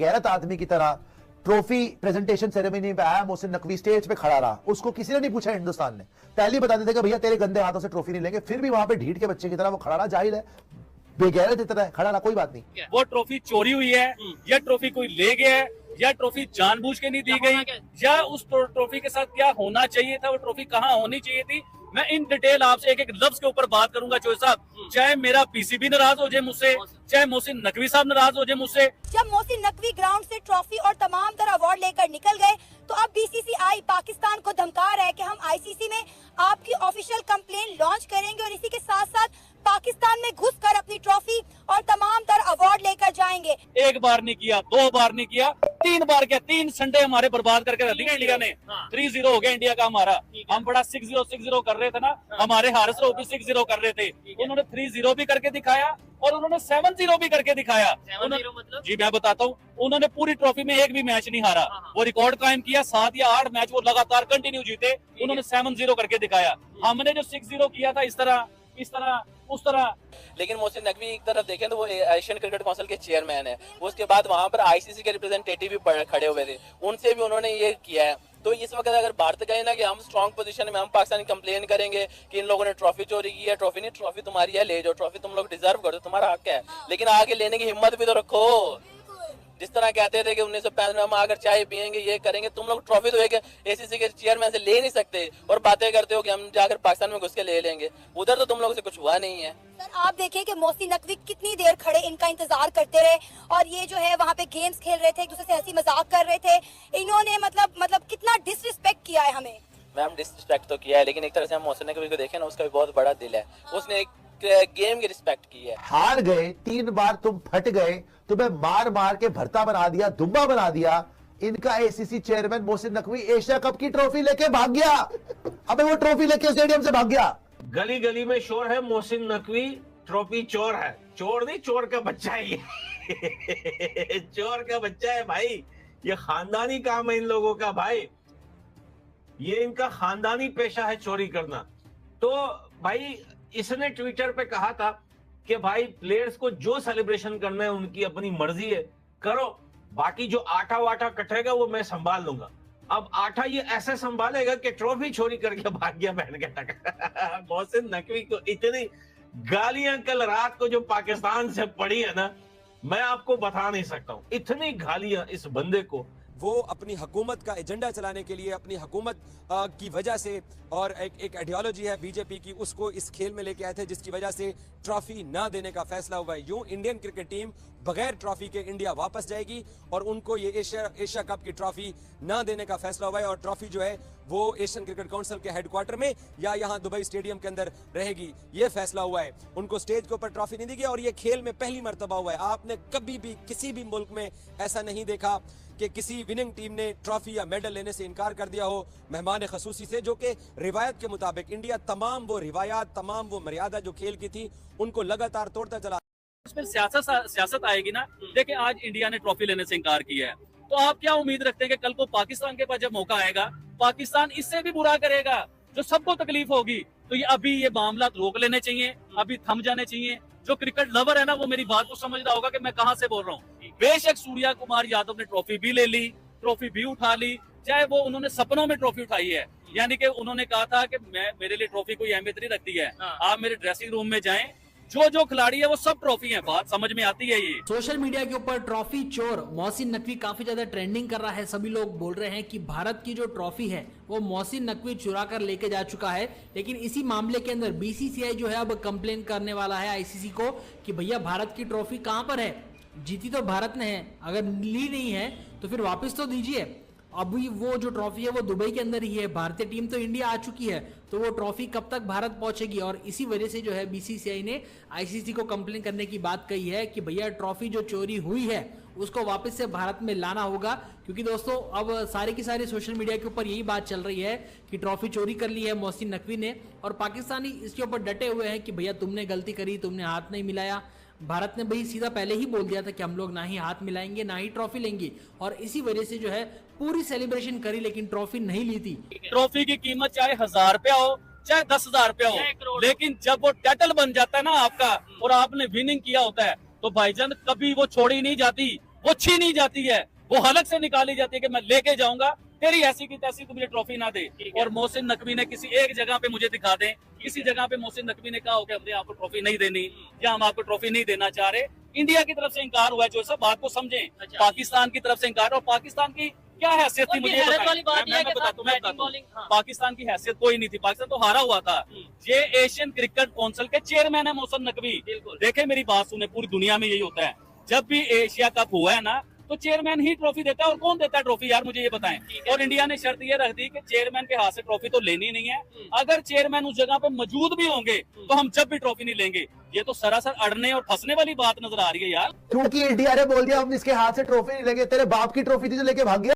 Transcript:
बेगैरत आदमी की तरह ट्रॉफी प्रेजेंटेशन सेरेमनी पे आया, मोहसिन नकवी स्टेज पे खड़ा रहा, उसको किसी ने नहीं पूछा हिंदुस्तान ने, पहले बता देते कि भैया तेरे गंदे हाथों से ट्रॉफी नहीं लेंगे, फिर भी वहां पे ढीठ के बच्चे की तरह वो खड़ा रहा, जाहिल है बेगैरत इतना है, खड़ा रहा, कोई बात नहीं। वो ट्रॉफी चोरी हुई है या ट्रॉफी कोई ले गया है या ट्रॉफी जानबूझ के नहीं दी गई या उस ट्रॉफी के साथ क्या होना चाहिए था, वो ट्रॉफी कहाँ होनी चाहिए थी, मैं इन डिटेल आपसे एक एक लफ्ज के ऊपर बात करूंगा चोई साहब। चाहे मेरा पीसीबी नाराज हो जाए मुझसे, चाहे मोहसिन नकवी साहब नाराज हो जाए मुझसे। जब मोहसिन नकवी ग्राउंड से ट्रॉफी और तमाम तरह अवार्ड लेकर निकल गए तो अब बीसीसीआई पाकिस्तान को धमका रहा है कि हम आईसीसी में आपकी ऑफिशियल कंप्लेन लॉन्च करेंगे और इसी के साथ साथ पाकिस्तान में घुसकर अपनी ट्रॉफी और तमाम तरह अवार्ड लेकर जाएंगे। एक बार नहीं किया, 2 बार नहीं किया, 3 बार किया, 3 संडे हमारे बर्बाद करके रख दिया इंडिया ने। 3-0 हो गया इंडिया का हमारा, हम बड़ा 6-0 कर रहे थे ना, हमारे हारिस रऊफ भी 6-0 कर रहे थे, उन्होंने 3-0 भी करके दिखाया और उन्होंने 7-0 भी करके दिखाया। मतलब? जी मैं बताता हूँ, उन्होंने पूरी ट्रॉफी में एक भी मैच नहीं हारा, वो रिकॉर्ड कायम किया, 7 या 8 मैच वो लगातार कंटिन्यू जीते, उन्होंने 7-0 करके दिखाया। हमने जो 6-0 किया था इस तरह उस तरह। लेकिन मोहसिन नकवी एक तरफ देखें तो वो एशियन क्रिकेट काउंसिल के चेयरमैन है, उसके बाद वहां पर आईसीसी के रिप्रेजेंटेटिव भी खड़े हुए थे, उनसे भी उन्होंने ये किया है। तो इस वक्त अगर भारत गए ना कि हम स्ट्रॉन्ग पोजीशन में, हम पाकिस्तानी कंप्लेन करेंगे कि इन लोगों ने ट्रॉफी चोरी की है, ट्रॉफी नहीं, ट्रॉफी तुम्हारी है, ले जाओ, ट्रॉफी तुम लोग डिजर्व करो, तुम्हारा हक है, लेकिन आगे लेने की हिम्मत भी तो रखो। जिस तरह कहते थे कि 1995 में हम अगर चाय पियेंगे, ये करेंगे, तुम लोग ट्रॉफी तो एक एसीसी के चेयरमैन से ले नहीं सकते और बातें करते हो कि हम जाकर पाकिस्तान में घुस के ले लेंगे, उधर तो तुम लोगों से कुछ हुआ नहीं है। सर आप देखिए कि मोहसिन नकवी कितनी देर खड़े इनका इंतजार करते रहे और ये जो है वहाँ पे गेम्स खेल रहे थे, एक दूसरे से हंसी मजाक कर रहे थे, इन्होंने मतलब कितना डिसरिस्पेक्ट किया है हमें। मैम डिसरिस्पेक्ट तो किया है, लेकिन एक तरह से हम मोहसिन नकवी को देखें ना, उसका भी बहुत बड़ा दिल है, उसने एक गेम की रिस्पेक्ट की है। हार गए 3 बार, तुम फट गए, तुम्हें मार मार के भरता बना दिया, दुम्बा बना दिया, इनका ACC chairman Mohsin Naqvi Asia cup की ट्रॉफी लेके भाग गया। अबे वो ट्रॉफी लेके स्टेडियम से भाग गया। गली गली में शोर है मोहसिन नकवी ट्रॉफी चोर है, चोर नहीं, चोर का बच्चा है ये चोर का बच्चा है भाई, ये खानदानी काम है इन लोगों का भाई, ये इनका खानदानी पेशा है चोरी करना। तो भाई इसने ट्विटर पे कहा था कि भाई प्लेयर्स को जो सेलिब्रेशन करना है उनकी अपनी मर्जी है, करो, बाकी जो आटा वाटा कटेगा वो मैं संभाल लूंगा। अब आटा ये ऐसे संभालेगा कि ट्रॉफी चोरी करके भाग गया बहन के टका। मोहसिन नकवी को इतनी गालियां कल रात को जो पाकिस्तान से पड़ी है ना, मैं आपको बता नहीं सकता हूं, इतनी गालियां इस बंदे को। वो अपनी हुकूमत का एजेंडा चलाने के लिए, अपनी हुकूमत की वजह से, और एक आइडियोलॉजी है बीजेपी की, उसको इस खेल में लेके आए थे, जिसकी वजह से ट्रॉफी ना देने का फैसला हुआ है। यूं इंडियन क्रिकेट टीम बगैर ट्रॉफी के इंडिया वापस जाएगी और उनको ये एशिया कप की ट्रॉफी ना देने का फैसला हुआ है, और ट्रॉफी जो है वो एशियन क्रिकेट काउंसिल के हेडक्वार्टर में या यहाँ दुबई स्टेडियम के अंदर रहेगी, ये फैसला हुआ है। उनको स्टेज के ऊपर ट्रॉफी नहीं दी गई और ये खेल में पहली मर्तबा हुआ है। आपने कभी भी किसी भी मुल्क में ऐसा नहीं देखा कि किसी विनिंग टीम ने ट्रॉफी या मेडल लेने से इनकार कर दिया हो मेहमान खसूसी से, जो कि रिवायत के मुताबिक इंडिया तमाम वो रिवायात, तमाम वो मर्यादा जो खेल की थी, उनको लगातार तोड़ता चला। उसमें सियासत आएगी ना। देखिए आज इंडिया ने ट्रॉफी लेने से इनकार किया है, तो आप क्या उम्मीद रखते हैं कि कल को पाकिस्तान के पास जब मौका आएगा, पाकिस्तान इससे भी बुरा करेगा, जो सबको तकलीफ होगी। तो ये अभी ये मामला रोक लेने चाहिए, अभी थम जाने चाहिए। जो क्रिकेट लवर है ना, वो मेरी बात को समझ रहा होगा कि मैं कहां से बोल रहा हूँ। बेशक सूर्या कुमार यादव ने ट्रॉफी भी ले ली, ट्रॉफी भी उठा ली, चाहे वो उन्होंने सपनों में ट्रॉफी उठाई है, यानी कि उन्होंने कहा था कि मेरे लिए ट्रॉफी कोई अहमियत नहीं रखती है, आप मेरे ड्रेसिंग रूम में जाएं, जो खिलाड़ी है वो सब ट्रॉफी है। बात समझ में आती है। ये सोशल मीडिया के ऊपर ट्रॉफी चोर मोहसिन नकवी काफी ज्यादा ट्रेंडिंग कर रहा है। सभी लोग बोल रहे हैं कि भारत की जो ट्रॉफी है वो मोहसिन नकवी चुरा कर लेके जा चुका है। लेकिन इसी मामले के अंदर बीसीसीआई जो है अब कंप्लेन करने वाला है आईसीसी को कि भैया भारत की ट्रॉफी कहां पर है, जीती तो भारत ने है, अगर ली नहीं है तो फिर वापस तो दीजिए। अभी वो जो ट्रॉफी है वो दुबई के अंदर ही है, भारतीय टीम तो इंडिया आ चुकी है, तो वो ट्रॉफी कब तक भारत पहुंचेगी। और इसी वजह से जो है बीसीसीआई ने आईसीसी को कंप्लेन करने की बात कही है कि भैया ट्रॉफी जो चोरी हुई है उसको वापस से भारत में लाना होगा। क्योंकि दोस्तों अब सारे की सारी सोशल मीडिया के ऊपर यही बात चल रही है कि ट्रॉफी चोरी कर ली है मोहसिन नकवी ने, और पाकिस्तानी इसके ऊपर डटे हुए हैं कि भैया तुमने गलती करी, तुमने हाथ नहीं मिलाया। भारत ने भाई सीधा पहले ही बोल दिया था कि हम लोग ना ही हाथ मिलाएंगे ना ही ट्रॉफी लेंगे, और इसी वजह से जो है पूरी सेलिब्रेशन करी लेकिन ट्रॉफी नहीं ली थी। ट्रॉफी की कीमत चाहे 1000 रुपया हो चाहे 10,000 रुपया हो, लेकिन जब वो टाइटल बन जाता है ना आपका और आपने विनिंग किया होता है, तो भाईजान कभी वो छोड़ी नहीं जाती, वो छीनी जाती है, वो हलक से निकाली जाती है कि मैं लेके जाऊंगा, तेरी ऐसी की तैसी तू मुझे ट्रॉफी ना दे। और मोहसिन नकवी ने किसी एक जगह पे मुझे दिखा दें, किसी जगह पे मोहसिन नकवी ने कहा हो कि हमने आपको ट्रॉफी नहीं देनी या हम आपको ट्रॉफी नहीं देना चाह रहे। इंडिया की तरफ से इंकार हुआ है, जो सब बात को समझें। पाकिस्तान की तरफ से इंकार, और पाकिस्तान की क्या हैसियत थी मुझे मैं बताता हूँ। पाकिस्तान की हैसियत कोई नहीं थी, पाकिस्तान तो हारा हुआ था। ये एशियन क्रिकेट काउंसिल के चेयरमैन है मोहसिन नकवी। देखे मेरी बात सुने, पूरी दुनिया में यही होता है, जब भी एशिया कप हुआ है ना तो चेयरमैन ही ट्रॉफी देता है। और कौन देता है ट्रॉफी यार, मुझे ये बताएं। और इंडिया ने शर्त ये रख दी कि चेयरमैन के हाथ से ट्रॉफी तो लेनी नहीं है, अगर चेयरमैन उस जगह पे मौजूद भी होंगे तो हम जब भी ट्रॉफी नहीं लेंगे। ये तो सरासर अड़ने और फंसने वाली बात नजर आ रही है यार। क्योंकि इंडिया ने बोल दिया हम इसके हाथ से ट्रॉफी नहीं लेंगे। तेरे बाप की ट्रॉफी थी जो लेके भाग गया।